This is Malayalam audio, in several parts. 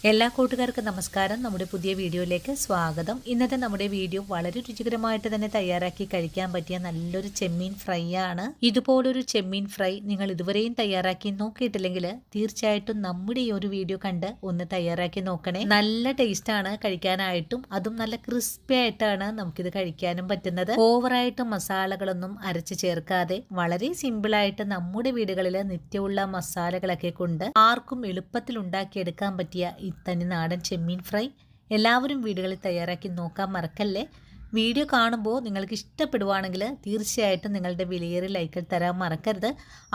എല്ലാ കൂട്ടുകാർക്കും നമസ്കാരം. നമ്മുടെ പുതിയ വീഡിയോയിലേക്ക് സ്വാഗതം. ഇന്നത്തെ നമ്മുടെ വീഡിയോ വളരെ രുചികരമായിട്ട് തന്നെ തയ്യാറാക്കി കഴിക്കാൻ പറ്റിയ നല്ലൊരു ചെമ്മീൻ ഫ്രൈ ആണ്. ഇതുപോലൊരു ചെമ്മീൻ ഫ്രൈ നിങ്ങൾ ഇതുവരെയും തയ്യാറാക്കി നോക്കിയിട്ടില്ലെങ്കിൽ തീർച്ചയായിട്ടും നമ്മുടെ ഈ ഒരു വീഡിയോ കണ്ട് ഒന്ന് തയ്യാറാക്കി നോക്കണേ. നല്ല ടേസ്റ്റ് ആണ് കഴിക്കാനായിട്ടും, അതും നല്ല ക്രിസ്പി ആയിട്ടാണ് നമുക്കിത് കഴിക്കാനും പറ്റുന്നത്. ഓവറായിട്ട് മസാലകളൊന്നും അരച്ച് ചേർക്കാതെ വളരെ സിമ്പിളായിട്ട് നമ്മുടെ വീടുകളിൽ നിത്യമുള്ള മസാലകളൊക്കെ കൊണ്ട് ആർക്കും എളുപ്പത്തിൽ ഉണ്ടാക്കിയെടുക്കാൻ പറ്റിയ തനി നാടൻ ചെമ്മീൻ ഫ്രൈ എല്ലാവരും വീടുകളിൽ തയ്യാറാക്കി നോക്കാൻ മറക്കല്ലേ. വീഡിയോ കാണുമ്പോൾ നിങ്ങൾക്ക് ഇഷ്ടപ്പെടുവാണെങ്കിൽ തീർച്ചയായിട്ടും നിങ്ങളുടെ വിലയേറിയ ലൈക്കുകൾ തരാൻ മറക്കരുത്.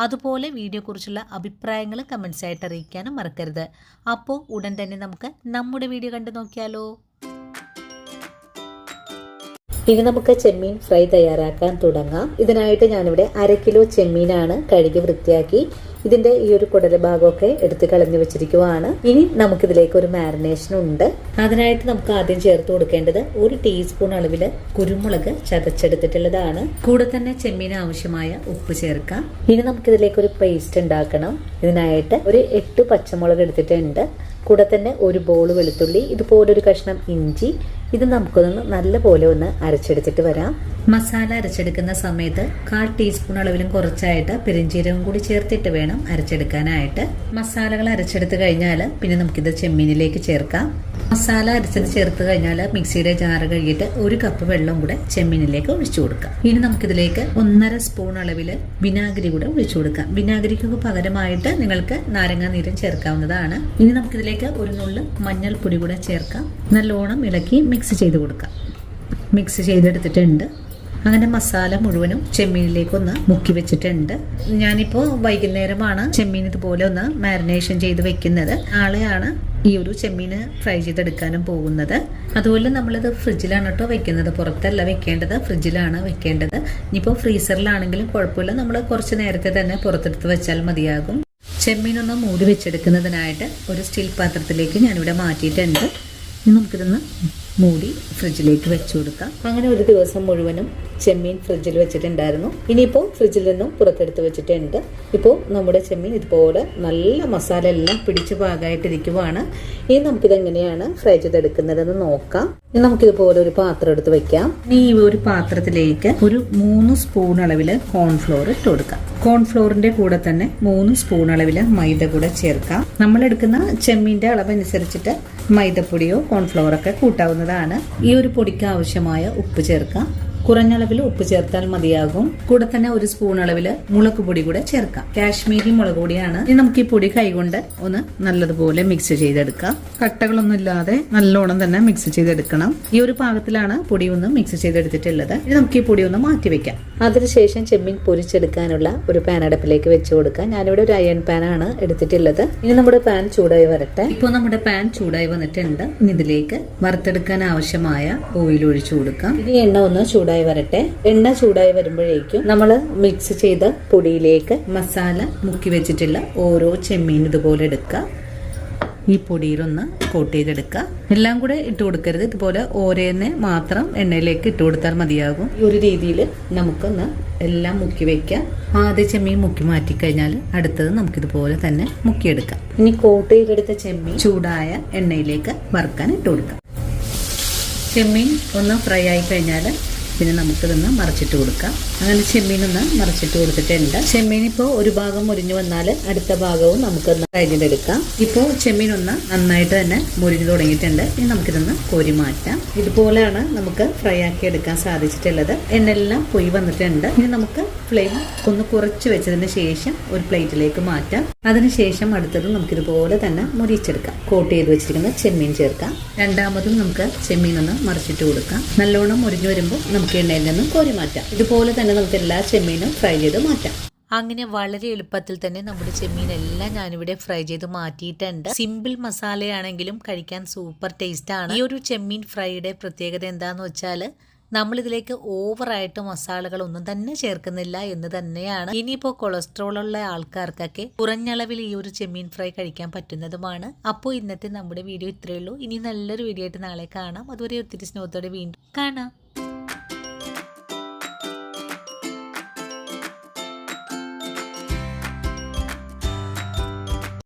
അതുപോലെ വീഡിയോയെക്കുറിച്ചുള്ള അഭിപ്രായങ്ങൾ കമൻസ് ആയിട്ട് അറിയിക്കാനും മറക്കരുത്. അപ്പോൾ ഉടൻ തന്നെ നമുക്ക് നമ്മുടെ വീഡിയോ കണ്ടു നോക്കിയാലോ. ഇനി നമുക്ക് ചെമ്മീൻ ഫ്രൈ തയ്യാറാക്കാൻ തുടങ്ങാം. ഇതിനായിട്ട് ഞാനിവിടെ 1/2 കിലോ ചെമ്മീനാണ് കഴുകി വൃത്തിയാക്കി ഇതിന്റെ ഈ ഒരു കുടല ഭാഗമൊക്കെ എടുത്ത് കളഞ്ഞു വെച്ചിരിക്കുവാണ്. ഇനി നമുക്കിതിലേക്ക് ഒരു മാരിനേഷൻ ഉണ്ട്. അതിനായിട്ട് നമുക്ക് ആദ്യം ചേർത്ത് കൊടുക്കേണ്ടത് 1 ടീസ്പൂൺ അളവിൽ കുരുമുളക് ചതച്ചെടുത്തിട്ടുള്ളതാണ്. കൂടെ തന്നെ ചെമ്മീന് ആവശ്യമായ ഉപ്പ് ചേർക്കാം. ഇനി നമുക്കിതിലേക്ക് ഒരു പേസ്റ്റ് ഉണ്ടാക്കണം. ഇതിനായിട്ട് ഒരു 8 പച്ചമുളക് എടുത്തിട്ടുണ്ട്. കൂടെ തന്നെ ഒരു ബോൾ വെളുത്തുള്ളി, ഇതുപോലൊരു കഷ്ണം ഇഞ്ചി. ഇത് നമുക്കൊന്ന് നല്ലപോലെ ഒന്ന് അരച്ചെടുത്തിട്ട് വരാം. മസാല അരച്ചെടുക്കുന്ന സമയത്ത് 1/4 ടീസ്പൂൺ അളവിലും കുറച്ചായിട്ട് പെരിഞ്ചീരകം കൂടി ചേർത്തിട്ട് വേണം അരച്ചെടുക്കാനായിട്ട്. മസാലകൾ അരച്ചെടുത്ത് കഴിഞ്ഞാൽ പിന്നെ നമുക്കിത് ചെമ്മീനിലേക്ക് ചേർക്കാം. മസാല അരച്ചത് ചേർത്ത് കഴിഞ്ഞാൽ മിക്സിയുടെ ജാറ് കഴുകിയിട്ട് 1 കപ്പ് വെള്ളം കൂടെ ചെമ്മീനിലേക്ക് ഒഴിച്ചു കൊടുക്കാം. ഇനി നമുക്കിതിലേക്ക് 1.5 സ്പൂൺ അളവിൽ വിനാഗിരി കൂടെ ഒഴിച്ചു കൊടുക്കാം. വിനാഗിരിക്ക് പകരമായിട്ട് നിങ്ങൾക്ക് നാരങ്ങാ നീരും ചേർക്കാവുന്നതാണ്. ഇനി നമുക്കിതിലേക്ക് ഒരു നുള്ള് മഞ്ഞൾപ്പൊടി കൂടെ ചേർക്കാം. നല്ലോണം ഇളക്കി മിക്സ് ചെയ്ത് കൊടുക്കാം. മിക്സ് ചെയ്തെടുത്തിട്ടുണ്ട്. അങ്ങനെ മസാല മുഴുവനും ചെമ്മീനിലേക്ക് മുക്കി വെച്ചിട്ടുണ്ട്. ഞാനിപ്പോൾ വൈകുന്നേരമാണ് ചെമ്മീൻ ഇതുപോലെ മാരിനേഷൻ ചെയ്ത് വെക്കുന്നത്. നാളെയാണ് ഈ ഒരു ചെമ്മീൻ ഫ്രൈ ചെയ്തെടുക്കാനും പോകുന്നത്. അതുപോലെ നമ്മളിത് ഫ്രിഡ്ജിലാണ് കേട്ടോ വെക്കുന്നത്, പുറത്തല്ല വെക്കേണ്ടത്, ഫ്രിഡ്ജിലാണ് വെക്കേണ്ടത്. ഇനിയിപ്പോൾ ഫ്രീസറിലാണെങ്കിലും കുഴപ്പമില്ല, നമ്മൾ കുറച്ച് നേരത്തെ തന്നെ പുറത്തെടുത്ത് വെച്ചാൽ മതിയാകും. ചെമ്മീനൊന്ന് മൂടി വെച്ചെടുക്കുന്നതിനായിട്ട് ഒരു സ്റ്റീൽ പാത്രത്തിലേക്ക് ഞാനിവിടെ മാറ്റിയിട്ടുണ്ട്. ഇനി നമുക്കിതൊന്ന് മൂടി ഫ്രിഡ്ജിലേക്ക് വെച്ചു കൊടുക്കാം. അങ്ങനെ ഒരു ദിവസം മുഴുവനും ചെമ്മീൻ ഫ്രിഡ്ജിൽ വെച്ചിട്ടുണ്ടായിരുന്നു. ഇനിയിപ്പോൾ ഫ്രിഡ്ജിൽ നിന്നും പുറത്തെടുത്ത് വെച്ചിട്ടുണ്ട്. ഇപ്പോൾ നമ്മുടെ ചെമ്മീൻ ഇതുപോലെ നല്ല മസാല എല്ലാം പിടിച്ച് പാകമായിട്ടിരിക്കുവാണ്. ഇനി നമുക്കിത് എങ്ങനെയാണ് ഫ്രൈ ചെയ്തെടുക്കുന്നതെന്ന് നോക്കാം. ഇനി നമുക്കിതുപോലെ ഒരു പാത്രം എടുത്ത് വെക്കാം. ഇനി ഈ ഒരു പാത്രത്തിലേക്ക് ഒരു 3 സ്പൂൺ അളവിൽ കോൺഫ്ലോർ ഇട്ട് കൊടുക്കാം. കോൺഫ്ലോറിന്റെ കൂടെ തന്നെ 3 സ്പൂൺ അളവിൽ മൈദ കൂടെ ചേർക്കാം. നമ്മൾ എടുക്കുന്ന ചെമ്മീന്റെ അളവനുസരിച്ചിട്ട് മൈദപ്പൊടിയോ കോൺഫ്ലവറോ ഒക്കെ കൂട്ടാവുന്നതാണ്. ഈ ഒരു പൊടിക്ക് ആവശ്യമായ ഉപ്പ് ചേർക്കാം. കുറഞ്ഞ അളവിൽ ഉപ്പ് ചേർത്താൽ മതിയാകും. കൂടെ തന്നെ 1 സ്പൂൺ അളവിൽ മുളക് പൊടി കൂടെ ചേർക്കാം. കാശ്മീരി മുളക് പൊടിയാണ്. ഇനി നമുക്ക് ഈ പൊടി കൈകൊണ്ട് ഒന്ന് നല്ലതുപോലെ മിക്സ് ചെയ്തെടുക്കാം. കട്ടകളൊന്നും ഇല്ലാതെ നല്ലോണം തന്നെ മിക്സ് ചെയ്തെടുക്കണം. ഈ ഒരു പാകത്തിലാണ് പൊടി ഒന്ന് മിക്സ് ചെയ്തെടുത്തിട്ടുള്ളത്. ഇനി നമുക്ക് ഈ പൊടി ഒന്ന് മാറ്റി വെക്കാം. അതിനുശേഷം ചെമ്മീൻ പൊരിച്ചെടുക്കാനുള്ള ഒരു പാൻ അടുപ്പിലേക്ക് വെച്ച് കൊടുക്കാം. ഞാനിവിടെ ഒരു അയൺ പാൻ ആണ് എടുത്തിട്ടുള്ളത്. ഇനി നമ്മുടെ പാൻ ചൂടായി വരട്ടെ. ഇപ്പോൾ നമ്മുടെ പാൻ ചൂടായി വന്നിട്ടുണ്ട്. ഇനി ഇതിലേക്ക് വറുത്തെടുക്കാൻ ആവശ്യമായ ഓയിൽ ഒഴിച്ചു കൊടുക്കാം. ഇനി എണ്ണ ഒന്ന് ചൂടായി വരട്ടെ. എണ്ണ ചൂടായി വരുമ്പോഴേക്കും നമ്മൾ മിക്സ് ചെയ്ത പൊടിയിലേക്ക് മസാല മുക്കി വെച്ചിട്ടുള്ള ഓരോ ചെമ്മീൻ ഇതുപോലെ എടുക്കുക. ഈ പൊടിയിലൊന്ന് കോട്ട് ചെയ്തെടുക്കുക. എല്ലാം കൂടെ ഇട്ട് കൊടുക്കരുത്, ഇതുപോലെ ഓരോന്നെ മാത്രം എണ്ണയിലേക്ക് ഇട്ട് കൊടുത്താൽ മതിയാകും. ഈ ഒരു രീതിയിൽ നമുക്കൊന്ന് എല്ലാം മുക്കി വെക്കാം. ആദ്യ ചെമ്മീൻ മുക്കി മാറ്റിക്കഴിഞ്ഞാൽ അടുത്തത് നമുക്കിതുപോലെ തന്നെ മുക്കിയെടുക്കാം. ഇനി കോട്ട് ചെയ്തെടുത്ത ചെമ്മീൻ ചൂടായ എണ്ണയിലേക്ക് വറുക്കാൻ ഇട്ട് കൊടുക്കാം. ചെമ്മീൻ ഒന്ന് ഫ്രൈ ആയി കഴിഞ്ഞാൽ പിന്നെ നമുക്കിതൊന്ന് മറിച്ചിട്ട് കൊടുക്കാം. അങ്ങനെ ചെമ്മീനൊന്ന് മറിച്ചിട്ട് കൊടുത്തിട്ടുണ്ട്. ചെമ്മീൻ ഇപ്പോൾ ഒരു ഭാഗം മുരിഞ്ഞു വന്നാൽ അടുത്ത ഭാഗവും നമുക്കൊന്ന് ഫ്രൈ ചെയ്തെടുക്കാം. ഇപ്പോൾ ചെമ്മീൻ ഒന്ന് നന്നായിട്ട് തന്നെ മുരിഞ്ഞു തുടങ്ങിയിട്ടുണ്ട്. ഇനി നമുക്കിതൊന്ന് കോരി മാറ്റാം. ഇതുപോലെയാണ് നമുക്ക് ഫ്രൈ ആക്കി എടുക്കാൻ സാധിച്ചിട്ടുള്ളത്. എണ്ണയെല്ലാം പൊയി വന്നിട്ടുണ്ട്. ഇനി നമുക്ക് ഫ്ലെയിം ഒന്ന് കുറച്ച് വെച്ചതിന് ശേഷം ഒരു പ്ലേറ്റിലേക്ക് മാറ്റാം. അതിനുശേഷം അടുത്തത് നമുക്കിതുപോലെ തന്നെ മുരിച്ചെടുക്കാം. കോട്ട് ചെയ്ത് വെച്ചിരിക്കുന്ന ചെമ്മീൻ ചേർക്കാം. രണ്ടാമതും നമുക്ക് ചെമ്മീൻ ഒന്ന് മറിച്ചിട്ട് കൊടുക്കാം. നല്ലോണം മുരിഞ്ഞു വരുമ്പോൾ നമുക്ക് എണ്ണയിൽ നിന്നും കോരി മാറ്റാം. ഇതുപോലെ തന്നെ നമുക്ക് എല്ലാ ചെമ്മീനും ഫ്രൈ ചെയ്ത് മാറ്റാം. അങ്ങനെ വളരെ എളുപ്പത്തിൽ തന്നെ നമ്മുടെ ചെമ്മീനെല്ലാം ഞാനിവിടെ ഫ്രൈ ചെയ്ത് മാറ്റിയിട്ടുണ്ട്. സിമ്പിൾ മസാലയാണെങ്കിലും കഴിക്കാൻ സൂപ്പർ ടേസ്റ്റ് ആണ്. ഈ ഒരു ചെമ്മീൻ ഫ്രൈയുടെ പ്രത്യേകത എന്താന്ന് വെച്ചാൽ നമ്മളിതിലേക്ക് ഓവറായിട്ട് മസാലകളൊന്നും തന്നെ ചേർക്കുന്നില്ല എന്ന് തന്നെയാണ്. ഇനിയിപ്പോൾ കൊളസ്ട്രോൾ ഉള്ള ആൾക്കാർക്കൊക്കെ കുറഞ്ഞളവിൽ ഈ ഒരു ചെമ്മീൻ ഫ്രൈ കഴിക്കാൻ പറ്റുന്നതുമാണ്. അപ്പോൾ ഇന്നത്തെ നമ്മുടെ വീഡിയോ ഇത്രയേ ഉള്ളൂ. ഇനി നല്ലൊരു വീഡിയോ ആയിട്ട് നാളെ കാണാം. അതുവരെ ഒത്തിരി സ്നേഹത്തോടെ വീണ്ടും കാണാം.